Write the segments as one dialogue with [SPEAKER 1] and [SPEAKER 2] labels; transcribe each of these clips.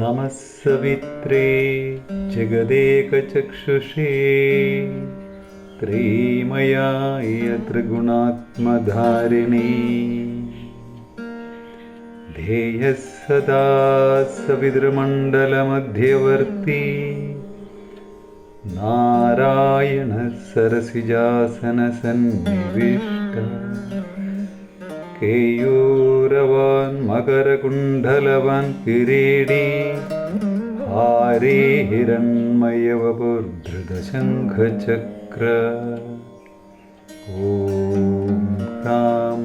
[SPEAKER 1] नमः सवित्रे जगदेकचक्षुषे त्रिमयाय त्रिगुणात्मधारिणे ध्येयः सदा सवितृमण्डलमध्यवर्ती नारायणः सरसिजासनसन्निविष्टः केयूरवान् मकरकुण्डलवान् किरीटी हारे हिरण्मयवपुर्धृतशङ्खचक्र ॐ ह्रां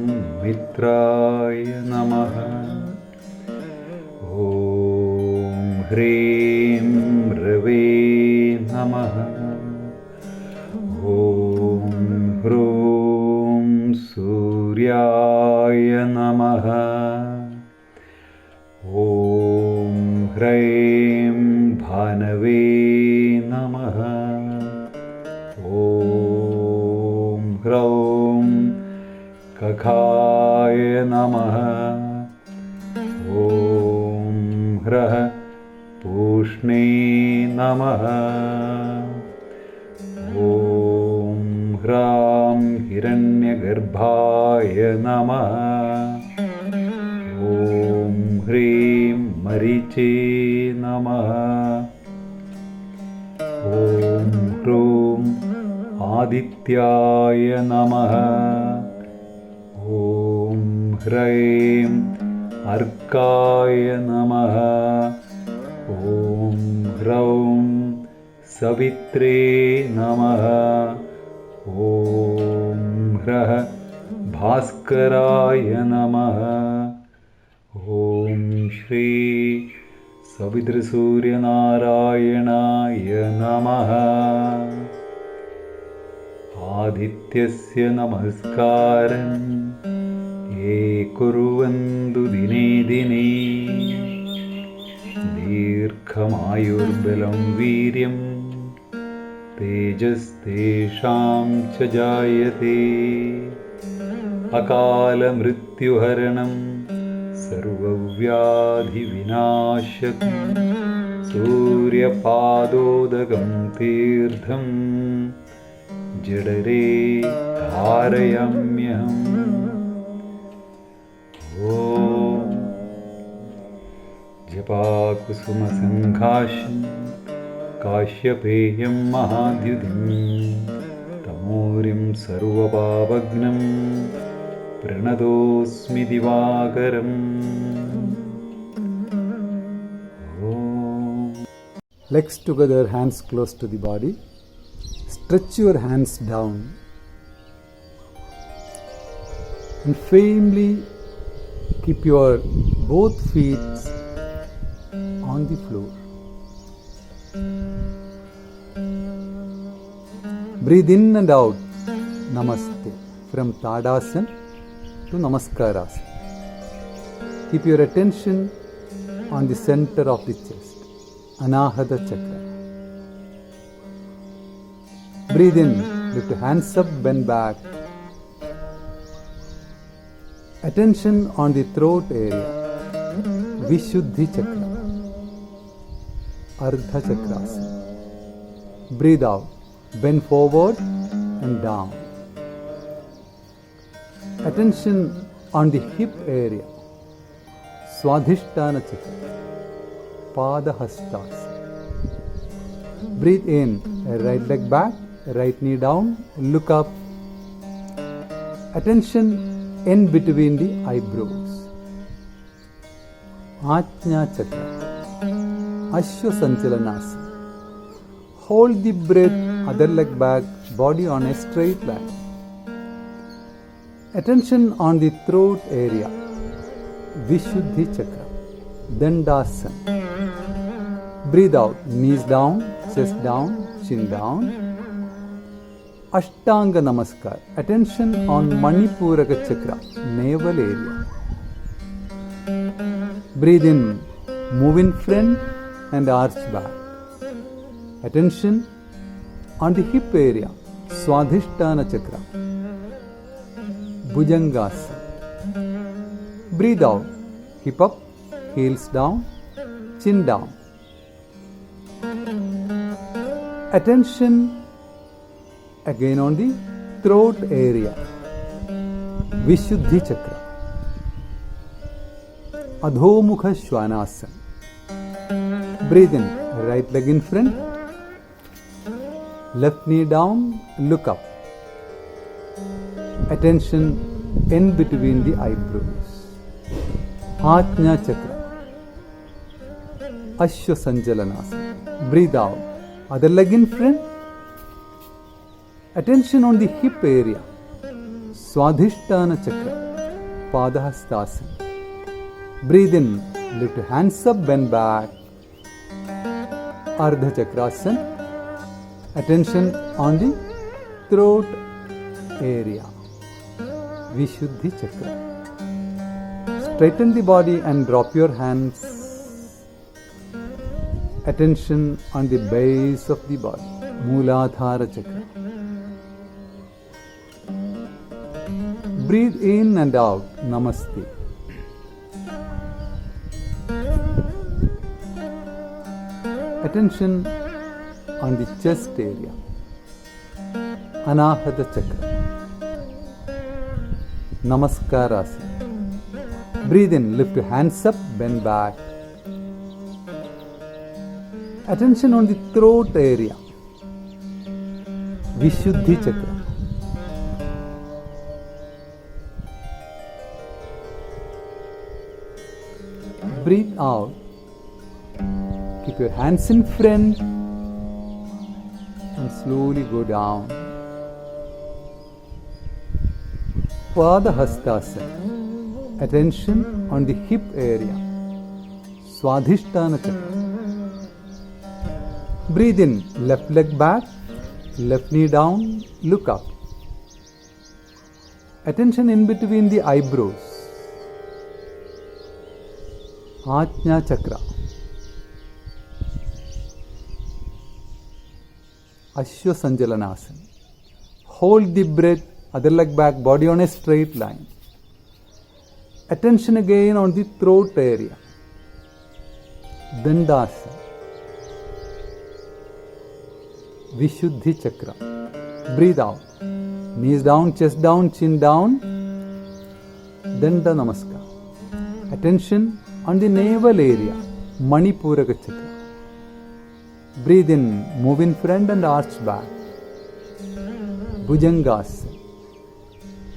[SPEAKER 1] मित्राय नमः ॐ ह्रीं रवे नमः ॐ ह्रूं सूर्याय नमः ॐ ह्रैं भानवे नमः ॐ ह्रौं कखाय नमः ॐ ह्रः पूष्णे नमः ॐ ह्रां हिरण्यगर्भाय नमः ॐ ह्रीं मरीचे नमः ॐ ह्रूं आदित्याय नमः ॐ ह्रैं अर्काय नमः ॐ ह्रौं सवित्रे नमः ॐ ह्रः भास्कराय नमः ॐ श्री सवितृसूर्यनारायणाय नमः आदित्यस्य नमस्कारं ये कुर्वन्तु दिने दिने दीर्घमायुर्बलं वीर्यं तेजस्तेषां च जायते अकालमृत्युहरणं सर्वव्याधिविनाशकं सूर्यपादोदकं तीर्थं जठरे धारयाम्यहम् ॐ जपाकुसुमसङ्घाषं काश्यपेयं महाद्युतिं तमोरिं सर्वपावघ्नं प्रणतोऽस्मि दिवाकरम्
[SPEAKER 2] Legs together, hands close to the body. Stretch your hands down and firmly keep your both feet on the floor. Breathe in and out Namaste from Tadasana to Namaskarasana. Keep your attention on the center of the chest, Anahata Chakra. Breathe in, lift hands up, bend back. Attention on the throat area, Vishuddhi Chakra, Ardha Chakrasana. Breathe out, bend forward and down. Attention on the hip area, Swadhisthana Chakra, Padahastasana. Breathe in, right leg back, right knee down, look up. Attention in between the eyebrows. Ajna Chakra, Ashwasanchalanasana. Hold the breath, other leg back, body on a straight line. Attention on the throat area, Vishuddhi Chakra, Dandasana. Breathe out, knees down, chest down, chin down. Ashtanga Namaskar. Attention on Manipuraka Chakra, navel area. Breathe in, move in front and arch back. Attention on the hip area, Swadhisthana Chakra, Bhujangasana. Breathe out, hip up, heels down, chin down. Attention again on the throat area, Vishuddhi Chakra. Adhomukha Shvanasana. Breathe in, right leg in front, left knee down, look up. Attention in between the eyebrows. Ajna Chakra. Ashwa Sanjalanasana. Breathe out. Other leg in front. Attention on the hip area. Swadhisthana Chakra. Padahastasana. Breathe in. Lift hands up, bend back. Ardha Chakrasana. Attention on the throat area. Vishuddhi Chakra. Straighten the body and drop your hands. Attention on the base of the body. Mooladhara Chakra. Breathe in and out. Namaste. Attention on the chest area. Anahata Chakra. Namaskarasana. Breathe in, lift your hands up, bend back. Attention on the throat area. Vishuddhi Chakra. Breathe out. Keep your hands in front and slowly go down. Padahastasana. Attention on the hip area. Swadhisthana Chakra. Breathe in, left leg back, left knee down, look up. Attention in between the eyebrows. Ajna Chakra. Ashwa Sanjalanasana. Hold the breath, other leg back, body on a straight line. Attention again on the throat area. Dandasana. Vishuddhi Chakra. Breathe out. Knees down, chest down, chin down. Danda Namaskar. Attention on the navel area. Manipuraka Chakra. Breathe in, move in front and arch back. Bhujangasana.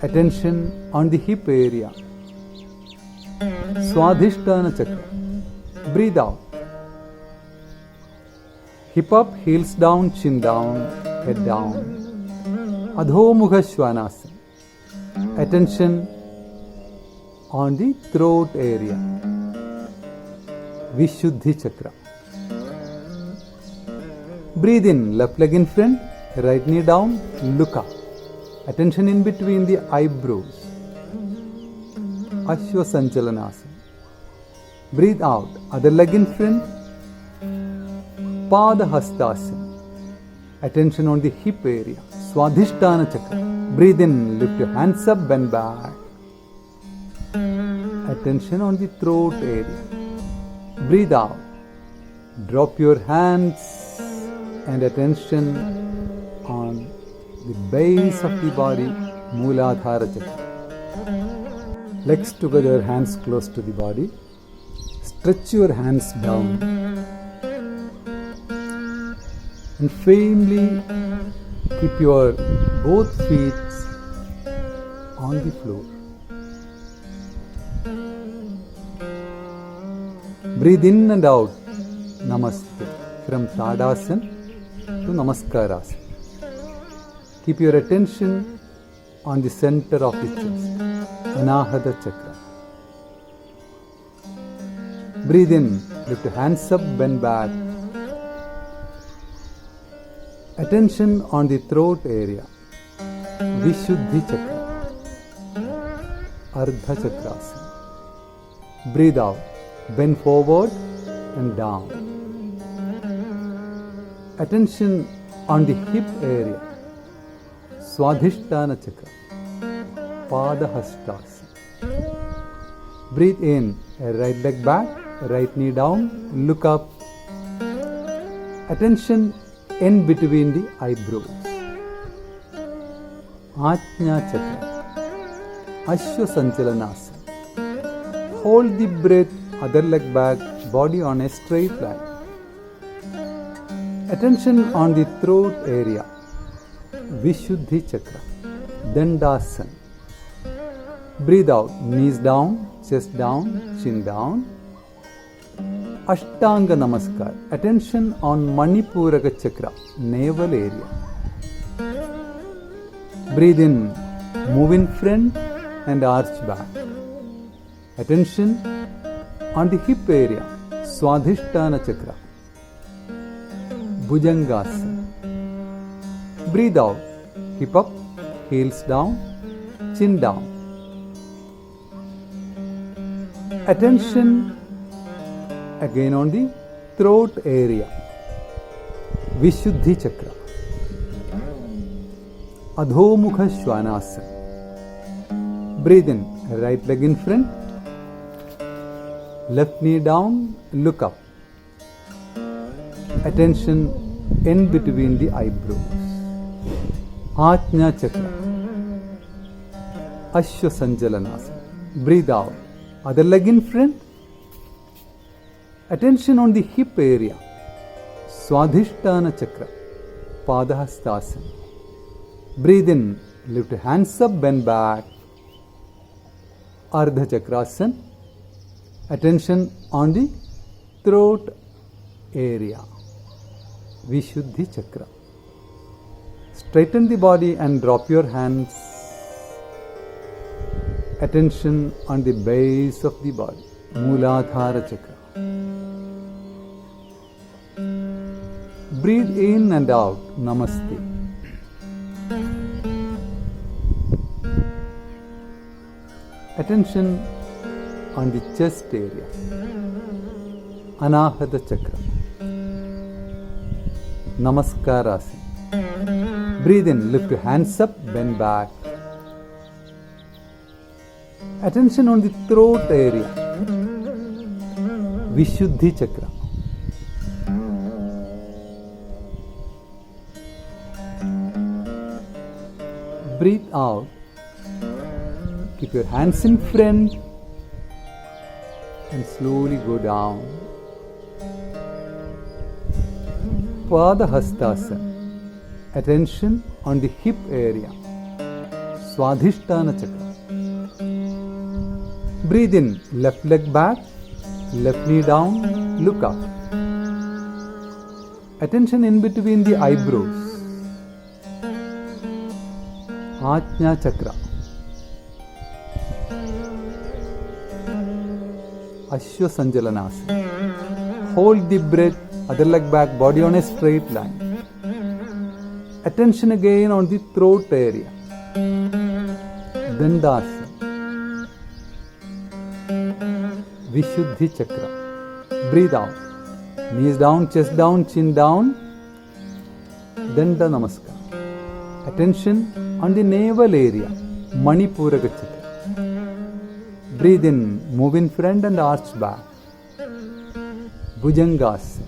[SPEAKER 2] Attention on the hip area. Swadhisthana Chakra. Breathe out. Hip up, heels down, chin down, head down. Adhomukha Shvanasana. Attention on the throat area. Vishuddhi Chakra. Breathe in, left leg in front, right knee down, look up. Attention in between the eyebrows. Ashwa Sanchalanasana. Breathe out, other leg in front. Padahastasana. Attention on the hip area. Swadhisthana Chakra. Breathe in, lift your hands up, bend back. Attention on the throat area. Breathe out. Drop your hands and attention on the base of the body, Mooladhara Chakra. Legs together, hands close to the body. Stretch your hands down and firmly keep your both feet on the floor. Breathe in and out. Namaste. From Tadasana to Namaskarasana. Keep your attention on the center of the chest, Anahata Chakra. Breathe in, lift your hands up, bend back. Attention on the throat area, Vishuddhi Chakra, Ardha Chakrasana. Breathe out, bend forward and down. Attention on the hip area, Swadhisthana Chakra, Padahastasana. Breathe in, right leg back, right knee down, look up. Attention in between the eyebrows. Ajna Chakra, Ashwa Sanchalanasana. Hold the breath, other leg back, body on a straight line. Attention on the throat area, Vishuddhi Chakra, Dandasana. Breathe out, knees down, chest down, chin down. Ashtanga Namaskar. Attention on Manipuraka Chakra, navel area. Breathe in, move in front and arch back. Attention on the hip area, Swadhisthana Chakra. Bhujangasana. Breathe out, hip up, heels down, chin down. Attention again on the throat area, Vishuddhi Chakra. Adhomukha Shvanasana. Breathe in, right leg in front, left knee down, look up. Attention in between the eyebrows. Ajna Chakra, Ashwa Sanchalanasana. Breathe out, other leg in front. Attention on the hip area, Swadhisthana Chakra, Padahastasana. Breathe in, lift hands up, bend back. Ardha Chakrasana. Attention on the throat area, Vishuddhi Chakra. Straighten the body and drop your hands. Attention on the base of the body, Mooladhara Chakra. Breathe in and out, Namaste. Attention on the chest area, Anahata Chakra. Namaskarasana. Breathe in, lift your hands up, bend back. Attention on the throat area, Vishuddhi Chakra. Breathe out. Keep your hands in front and slowly go down. Padahastasana. Attention on the hip area, Swadhisthana Chakra. Breathe in, left leg back, left knee down, look up. Attention in between the eyebrows, Ajna Chakra, Ashwa Sanchalanasana. Hold the breath, other leg back, body on a straight line. Attention again on the throat area, Dandasana, Vishuddhi Chakra. Breathe out, knees down, chest down, chin down. Danda Namaskar. Attention on the navel area, Manipuraka Chakra. Breathe in, move in front and arch back. Bhujangasana.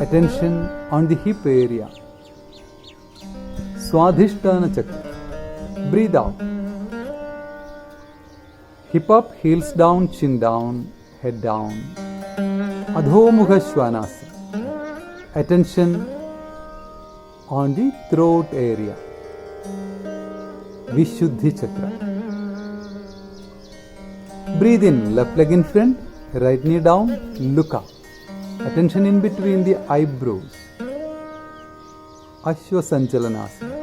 [SPEAKER 2] Attention on the hip area, Swadhisthana Chakra. Breathe out. Hip up, heels down, chin down, head down. Adhomukha Shvanasana. Attention on the throat area, Vishuddhi Chakra. Breathe in, left leg in front, right knee down, look up. Attention in between the eyebrows, Ashwa Sanchalanasana.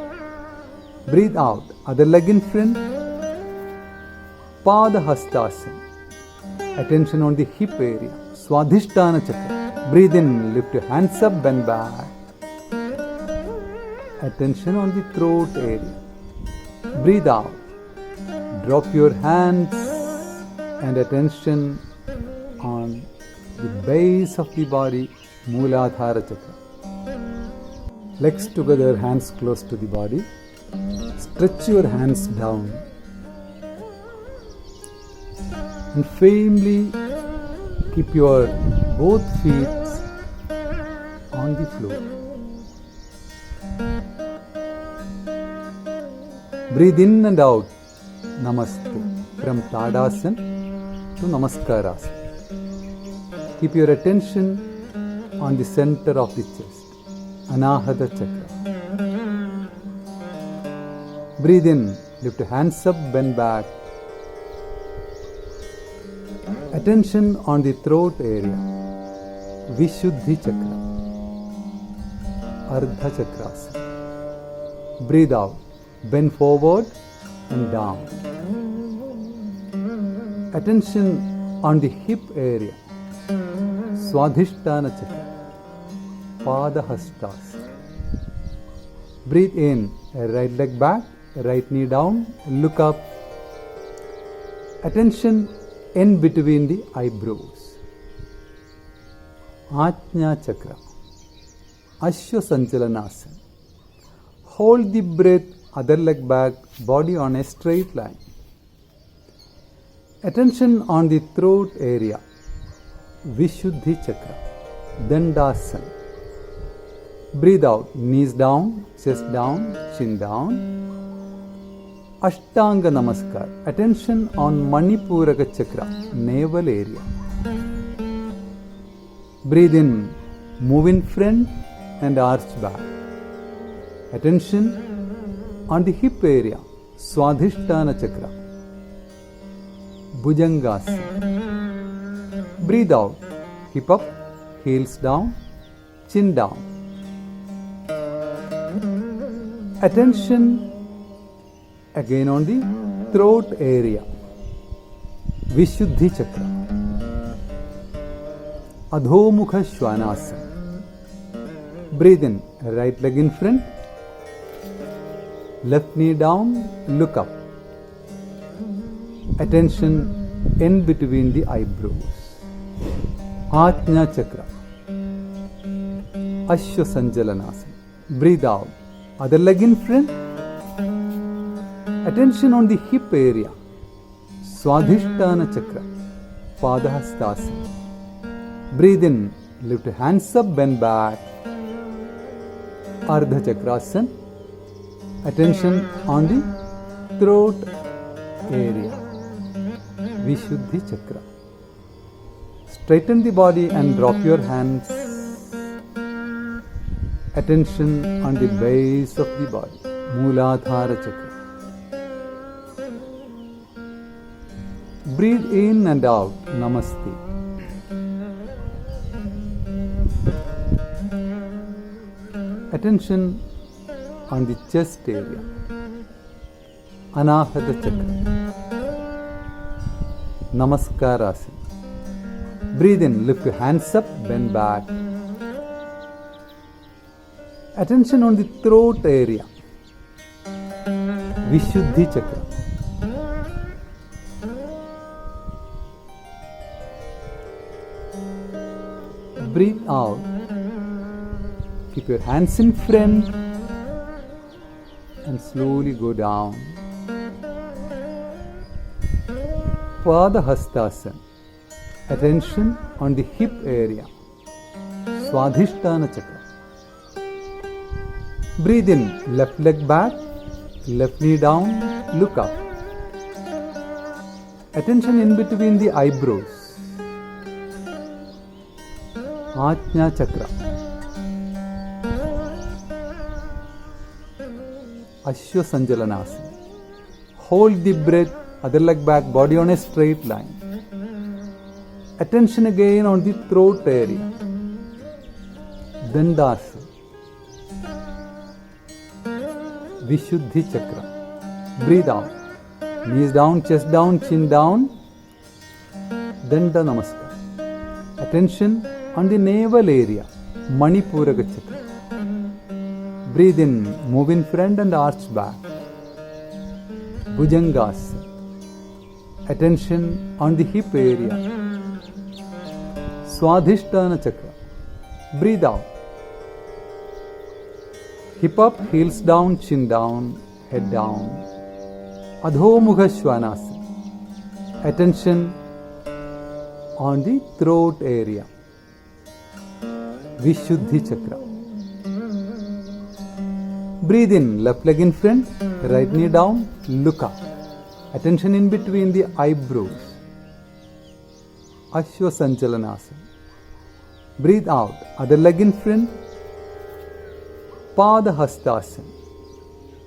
[SPEAKER 2] Breathe out, other leg in front, Padahastasana. Attention on the hip area, Swadhisthana Chakra. Breathe in, lift your hands up, bend back. Attention on the throat area. Breathe out, drop your hands and attention on the base of the body, Mooladhara Chakra. Legs together, hands close to the body. Stretch your hands down and firmly Keep your both feet on the floor. Breathe in and out. Namaste. From Tadasana to Namaskarasana. Keep your attention on the center of the chest, Anahata Chakra. Breathe in, lift your hands up, bend back. Attention on the throat area, Vishuddhi Chakra, Ardha Chakrasana. Breathe out, bend forward and down. Attention on the hip area, Swadhisthana Chakra, Padahastasana. Breathe in, right leg back, right knee down, look up. Attention in between the eyebrows. Ajna Chakra, Ashwa Sanchalanasana. Hold the breath, other leg back, body on a straight line. Attention on the throat area, Vishuddhi Chakra, Dandasana. Breathe out, knees down, chest down, chin down. Ashtanga Namaskar. Attention on Manipuraka Chakra, navel area. Breathe in, move in front and arch back. Attention on the hip area, Swadhisthana Chakra, Bhujangasana. Breathe out, hip up, heels down, chin down. Attention again on the throat area, Vishuddhi Chakra, Adhomukha Shvanasana. Breathe in, right leg in front, left knee down, look up. Attention in between the eyebrows. Ajna Chakra, Ashwa Sanchalanasana. Breathe out, other leg in front. Attention on the hip area, Swadhisthana Chakra, Padahastasana. Breathe in, lift your hands up, bend back. Ardha Chakrasana. Attention on the throat area, Vishuddhi Chakra. Straighten the body and drop your hands. Attention on the base of the body, Mooladhara Chakra. Breathe in and out, Namaste. Attention on the chest area, Anahata Chakra, Namaskarasana. Breathe in, lift your hands up, bend back. Attention on the throat area, Vishuddhi Chakra. Breathe out. Keep your hands in front and slowly go down. Padahastasana. Attention on the hip area, Swadhisthana Chakra. Breathe in, left leg back, left knee down, look up. Attention in between the eyebrows. Ajna Chakra, Ashwa Sanchalanasana. Hold the breath, other leg back, body on a straight line. Attention again on the throat area, Dandasana, Vishuddhi Chakra. Breathe out, knees down, chest down, chin down. Danda Namaskar. Attention on the navel area, Manipuraka Chakra. Breathe in, move in front and arch back. Bhujangasana. Attention on the hip area, Swadhisthana Chakra. Breathe out. Hip up, heels down, chin down, head down. Adhomukha Shvanasana. Attention on the throat area, Vishuddhi chakra. Breathe in, left leg in front, right knee down, look up. Attention in between the eyebrows, Ashwa Sanchalanasana. Breathe out, other leg in front, Pada Hastasana.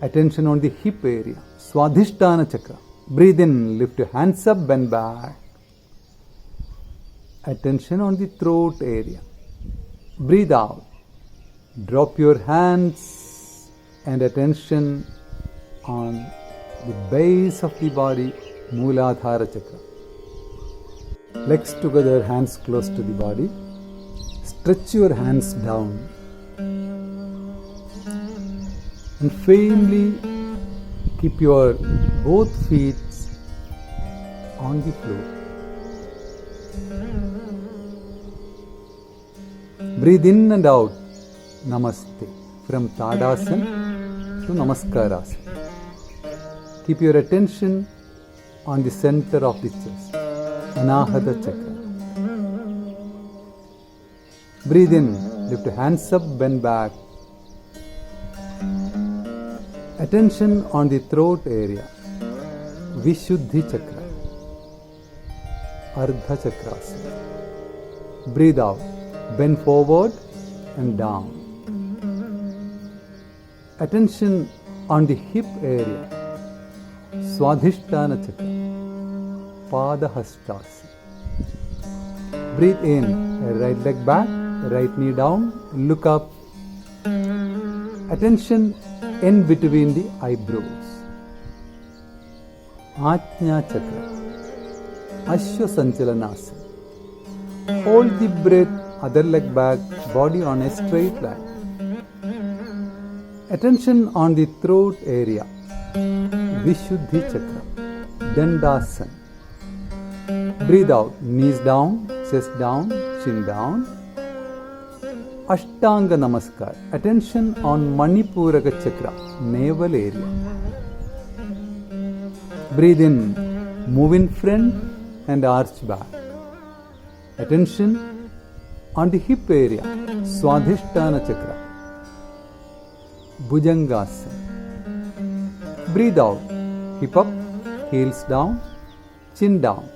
[SPEAKER 2] Attention on the hip area, Swadhisthana chakra. Breathe in, lift your hands up, bend back. Attention on the throat area. Breathe out, drop your hands and attention on the base of the body, Mooladhara chakra. Legs together, hands close to the body. Stretch your hands down and firmly keep your both feet on the floor. Breathe in and out, Namaste, from Tadasana to Namaskarasana. Keep your attention on the center of the chest, Anahata chakra. Breathe in, lift your hands up, bend back. Attention on the throat area, Vishuddhi chakra, Ardha chakrasana. Breathe out, bend forward and down. Attention on the hip area, Swadhisthana chakra, Pada Hastasana. Breathe in, right leg back, right knee down, look up. Attention in between the eyebrows, Ajna chakra, Ashwa Sanchalanasana. Hold the breath, other leg back, body on a straight line. Attention on the throat area, Vishuddhi chakra, Dandasana. Breathe out, knees down, chest down, chin down. Ashtanga Namaskar. Attention on Manipuraka chakra, navel area. Breathe in, move in front and arch back. Attention on the hip area, Swadhisthana chakra, Bhujangasana. Breathe out, hip up, heels down, chin down.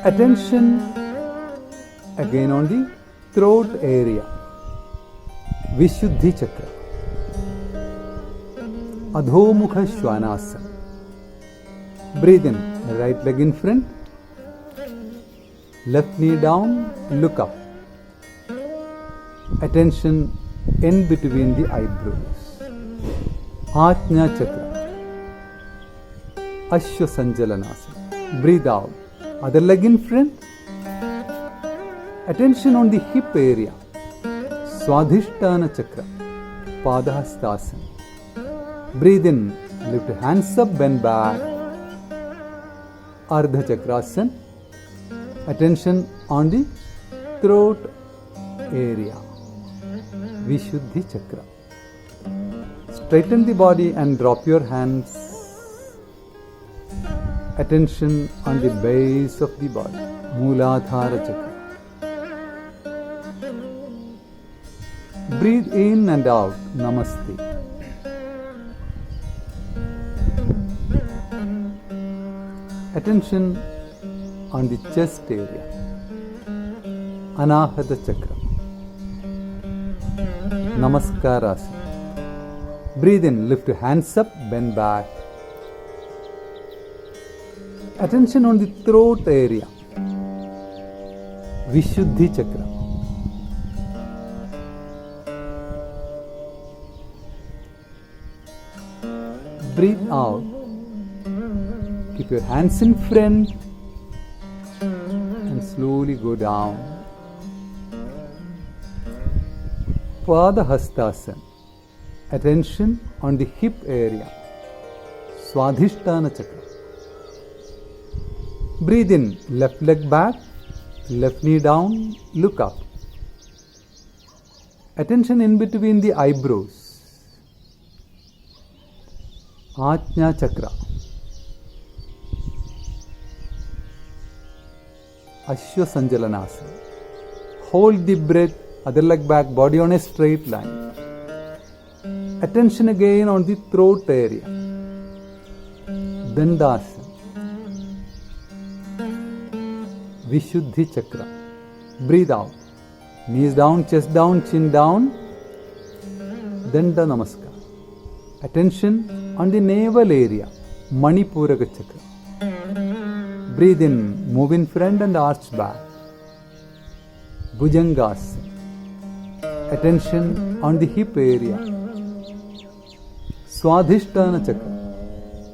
[SPEAKER 2] Attention again on the throat area, Vishuddhi chakra, Adhomukha Shvanasana. Breathe in, right leg in front, left knee down, look up. Attention in between the eyebrows, Ajna chakra, Ashwa Sanchalanasana. Breathe out, other leg in front. Attention on the hip area, Swadhisthana chakra, Padahastasana. Breathe in, lift your hands up, bend back. Ardha chakrasana. Attention on the throat area, Vishuddhi chakra. Straighten the body and drop your hands. Attention on the base of the body, Mooladhara chakra. Breathe in and out, Namaste. Attention on the chest area, Anahata chakra, Namaskarasana. Breathe in, lift your hands up, bend back. Attention on the throat area, Vishuddhi chakra. Breathe out. Keep your hands in front and slowly go down. Pada Hastasana. Attention on the hip area, Swadhisthana chakra. Breathe in, left leg back, left knee down, look up. Attention in between the eyebrows, Ajna chakra. Ashwasanjalanasana. Hold the breath, other leg back, body on a straight line. Attention again on the throat area. Dandasana. Vishuddhi Chakra. Breathe out. Knees down, chest down, chin down. Danda Namaskar. Attention on the navel area. Manipuraka Chakra. Breathe in, move in front and arch back. Bhujangasana. Attention on the hip area. Swadhisthana Chakra.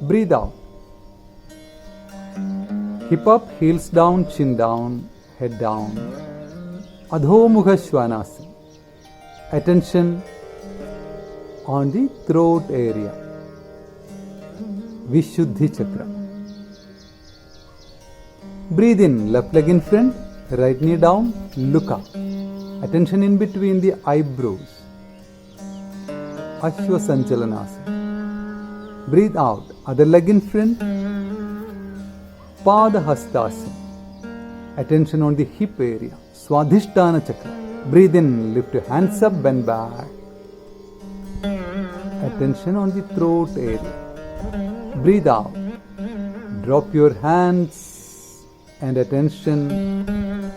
[SPEAKER 2] Breathe out. Hip up, heels down, chin down, head down. Adho Mukha Svanasana. Attention on the throat area. Vishuddhi Chakra. Breathe in, left leg in front, right knee down, look up. Attention in between the eyebrows. Ashwasanjalanasana. Breathe out, other leg in front. Padahastasana. Attention on the hip area. Swadhisthana Chakra. Breathe in, lift your hands up, bend back. Attention on the throat area. Breathe out. Drop your hands and attention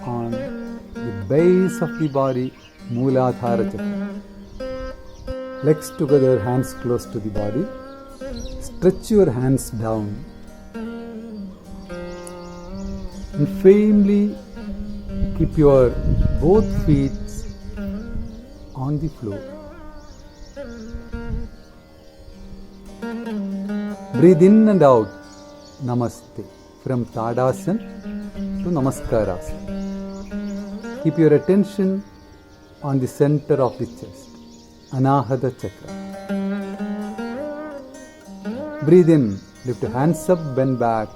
[SPEAKER 2] on the base of the body, Mooladhara Chakra. Legs together, hands close to the body. Stretch your hands down. And firmly keep your both feet on the floor. Breathe in and out. Namaste. From Tadasana to Namaskarasana. Keep your attention on the center of the chest. Anahata Chakra. Breathe in. Lift your hands up, bend back.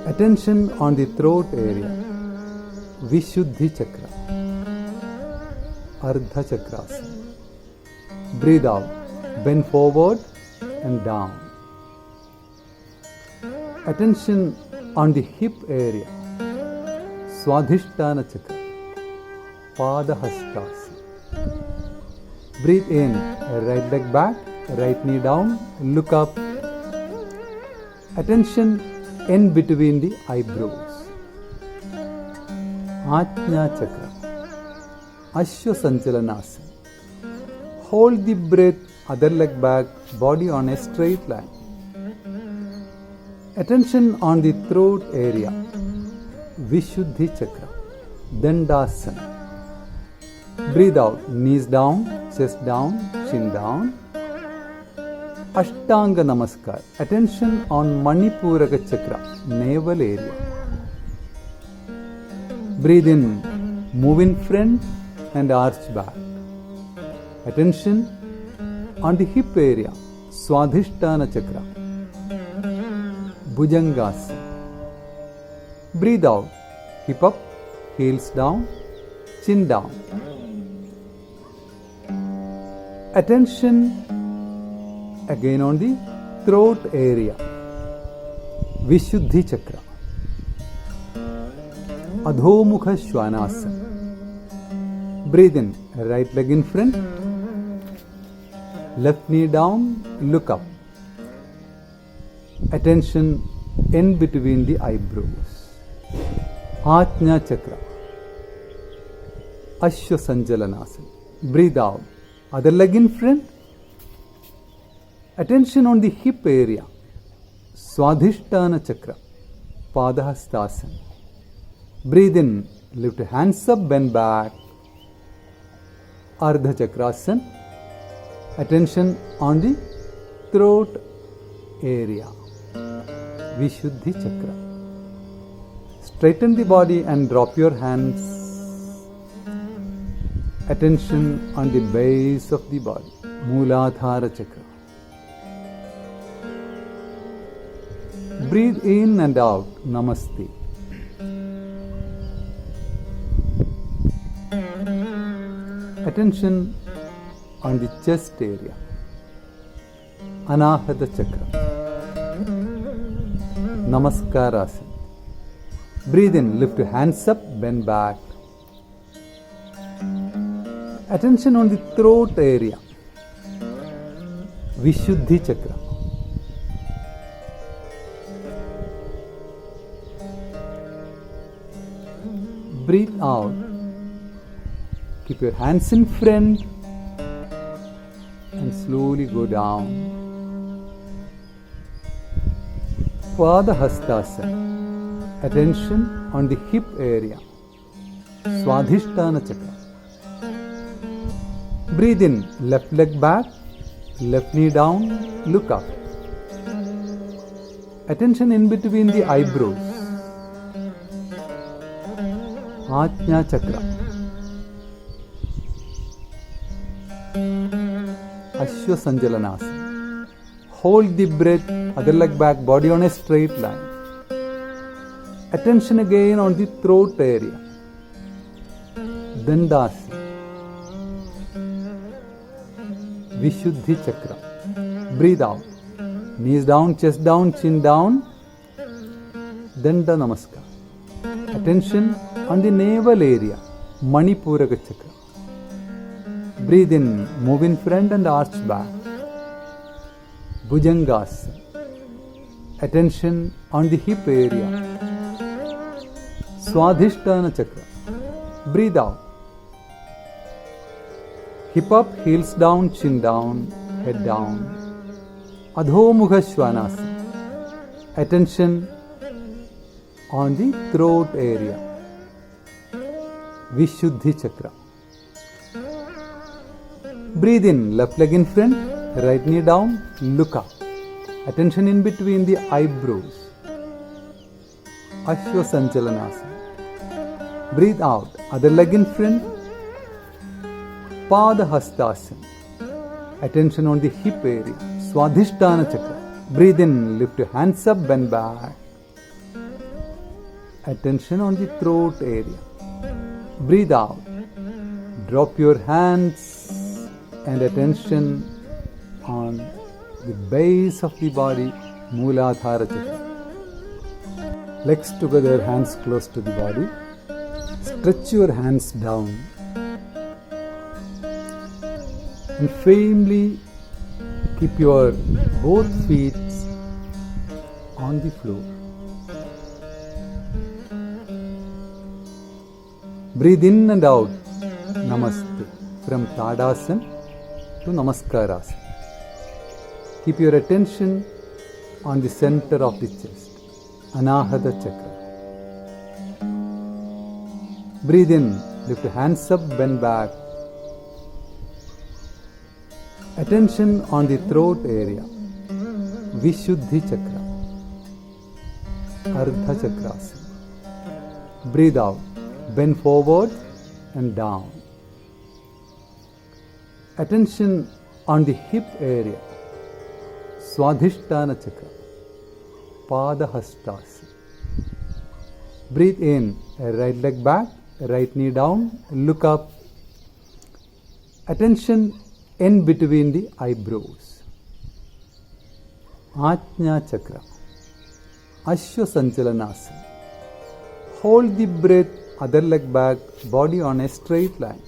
[SPEAKER 2] Attention on the throat area. Vishuddhi Chakra. Ardha Chakrasana. Breathe out. Bend forward and down. Attention on the hip area. Swadhisthana Chakra. Padahastasana. Breathe in. Right leg back, right knee down. Look up. Attention in between the eyebrows. Ajna Chakra. Ashwasanjalanasana. Hold the breath, other leg back, body on a straight line. Attention on the throat area. Vishuddhi Chakra. Dandasana. Breathe out. Knees down, chest down, chin down. Ashtanga Namaskar. Attention on Manipuraka Chakra, navel area. Breathe in. Move in front and arch back. Attention on the hip area. Swadhisthana Chakra. Bhujangasana. Breathe out. Hip up, heels down, chin down. Attention again on the throat area. Vishuddhi Chakra. Adho Mukha Svanasana. Breathe in. Right leg in front. Left knee down. Look up. Attention in between the eyebrows. Ajna Chakra. Ashwasanjalanasana. Breathe out. Other leg in front. Attention on the hip area. Swadhisthana Chakra. Padahastasana. Breathe in. Lift your hands up, bend back. Ardha Chakrasana. Attention on the throat area. Vishuddhi Chakra. Straighten the body and drop your hands. Attention on the base of the body. Mooladhara Chakra. Breathe in and out. Namaste. Attention on the chest area. Anahata Chakra. Namaskarasana. Breathe in, lift your hands up, bend back. Attention on the throat area. Vishuddhi chakra. Breathe out. Keep your hands in front and slowly go down. Pada Hastasana. Attention on the hip area. Swadhisthana chakra. Breathe in, left leg back, left knee down, look up. Attention in between the eyebrows. Ajna chakra. Ashwasanjalanasana. Hold the breath, other leg back, body on a straight line. Attention again on the throat area. Dandasana. Vishuddhi chakra. Breathe out. Knees down, chest down, chin down. Danda namaskar. Attention on the navel area. Manipuraka chakra. Breathe in, move in front and arch back. Bhujangasana. Attention on the hip area. Swadhisthana chakra. Breathe out. Hip up, heels down, chin down, head down. Adhomukha Svanasana. Attention on the throat area. Vishuddhi chakra. Breathe in, left leg in front, right knee down, look up. Attention in between the eyebrows. Ashwasanjalanasana. Breathe out, other leg in front. Pada Hastasana. Attention on the hip area. Swadhisthana chakra. Breathe in, lift your hands up, bend back. Attention on the throat area. Breathe out. Drop your hands and attention on the base of the body, Mooladhara chakra. Legs together, hands close to the body. Stretch your hands down. And firmly keep your both feet on the floor. Breathe in and out. Namaste. From Tadasana to Namaskarasana. Keep your attention on the center of the chest. Anahata chakra. Breathe in. Lift your hands up, bend back. Attention on the throat area. Vishuddhi chakra. Ardha chakrasana. Breathe out. Bend forward and down. Attention on the hip area. Swadhisthana chakra. Pada Hastasana. Breathe in. Right leg back, right knee down, look up. Attention in between the eyebrows. Ajna chakra. Ashwasanjalanasana. Hold the breath, other leg back, body on a straight line.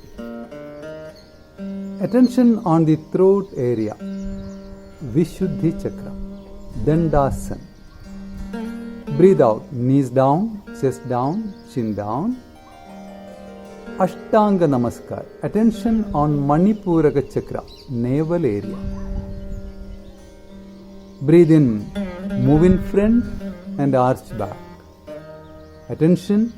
[SPEAKER 2] Attention on the throat area. Vishuddhi chakra. Dandasana. Breathe out. Knees down, chest down, chin down. Ashtanga Namaskar. Attention on Manipuraka chakra, navel area. Breathe in, move in front and arch back. Attention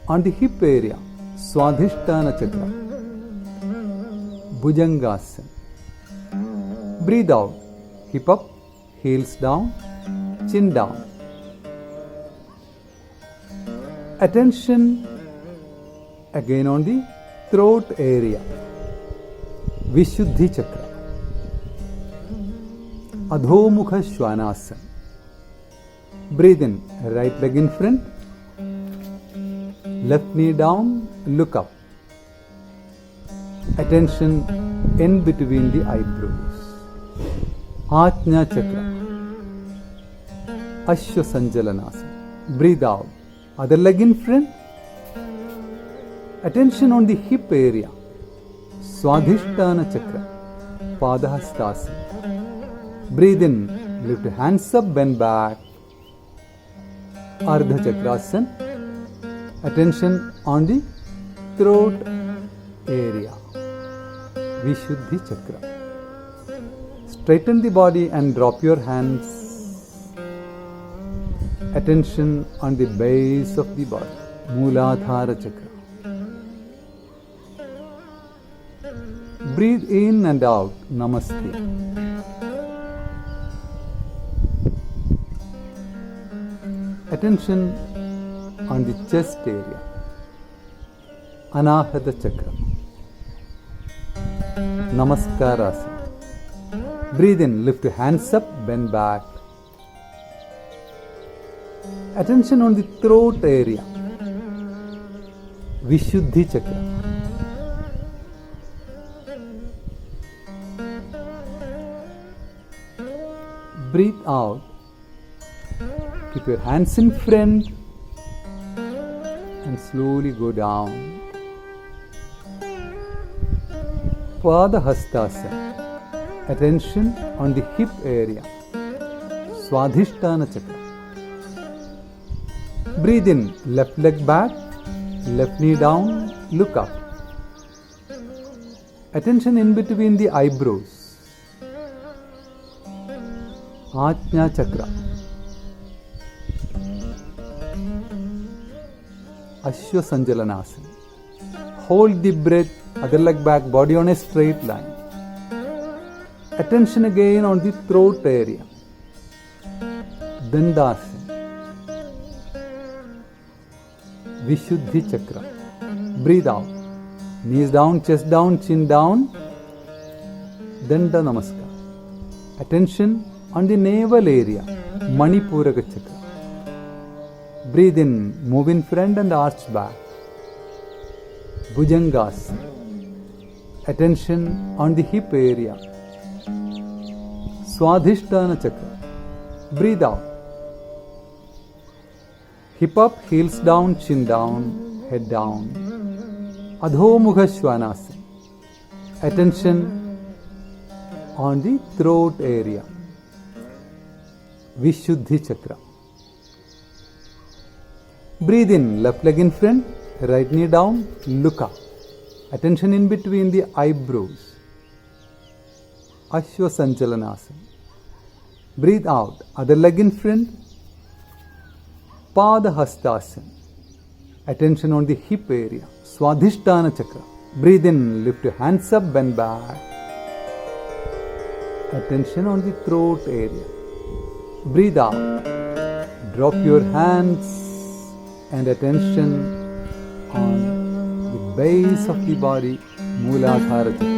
[SPEAKER 2] on the hip area, Swadhisthana chakra. Bhujangasana. Breathe out, hip up, heels down, chin down. Attention again on the throat area. Vishuddhi chakra. Adhomukha Svanasana. Breathe in, right leg in front, left knee down, look up. Attention in between the eyebrows. Ajna chakra. Ashwasanjalanasana. Breathe out. Other leg in front. Attention on the hip area. Swadhisthana Chakra. Padahastasana. Breathe in. Lift hands up, bend back. Ardha Chakrasana. Attention on the throat area. Vishuddhi Chakra. Straighten the body and drop your hands. Attention on the base of the body. Mooladhara Chakra. Breathe in and out. Namaste. Attention on the chest area. Anahata Chakra. Namaskarasana. Breathe in, lift your hands up, bend back. Attention on the throat area. Vishuddhi Chakra. Breathe out. Keep your hands in front and slowly go down. Padahastasana. Attention on the hip area. Swadhisthana Chakra. Breathe in, left leg back, left knee down, look up. Attention in between the eyebrows. Ajna Chakra. Ashwasanjalanasana. Hold the breath, other leg back, body on a straight line. Attention again on the throat area. Dandasana. Vishuddhi Chakra. Breathe out. Knees down, chest down, chin down. Danda Namaskar. Attention on the navel area. Manipuraka Chakra. Breathe in, move in front and arch back. Bhujangasana. Attention on the hip area. Swadhisthana Chakra. Breathe out. Hip up, heels down, chin down, head down. Adhomukha Shvanasana. Attention on the throat area. Vishuddhi Chakra. Breathe in, left leg in front, right knee down, look up. Attention in between the eyebrows. Ashwasanjalanasana. Breathe out, other leg in front. Padahastasana. Attention on the hip area. Swadhisthana Chakra. Breathe in, lift your hands up, bend back. Attention on the throat area. Breathe out. Drop your hands and attention on the base of the body, Mooladhara Chakra.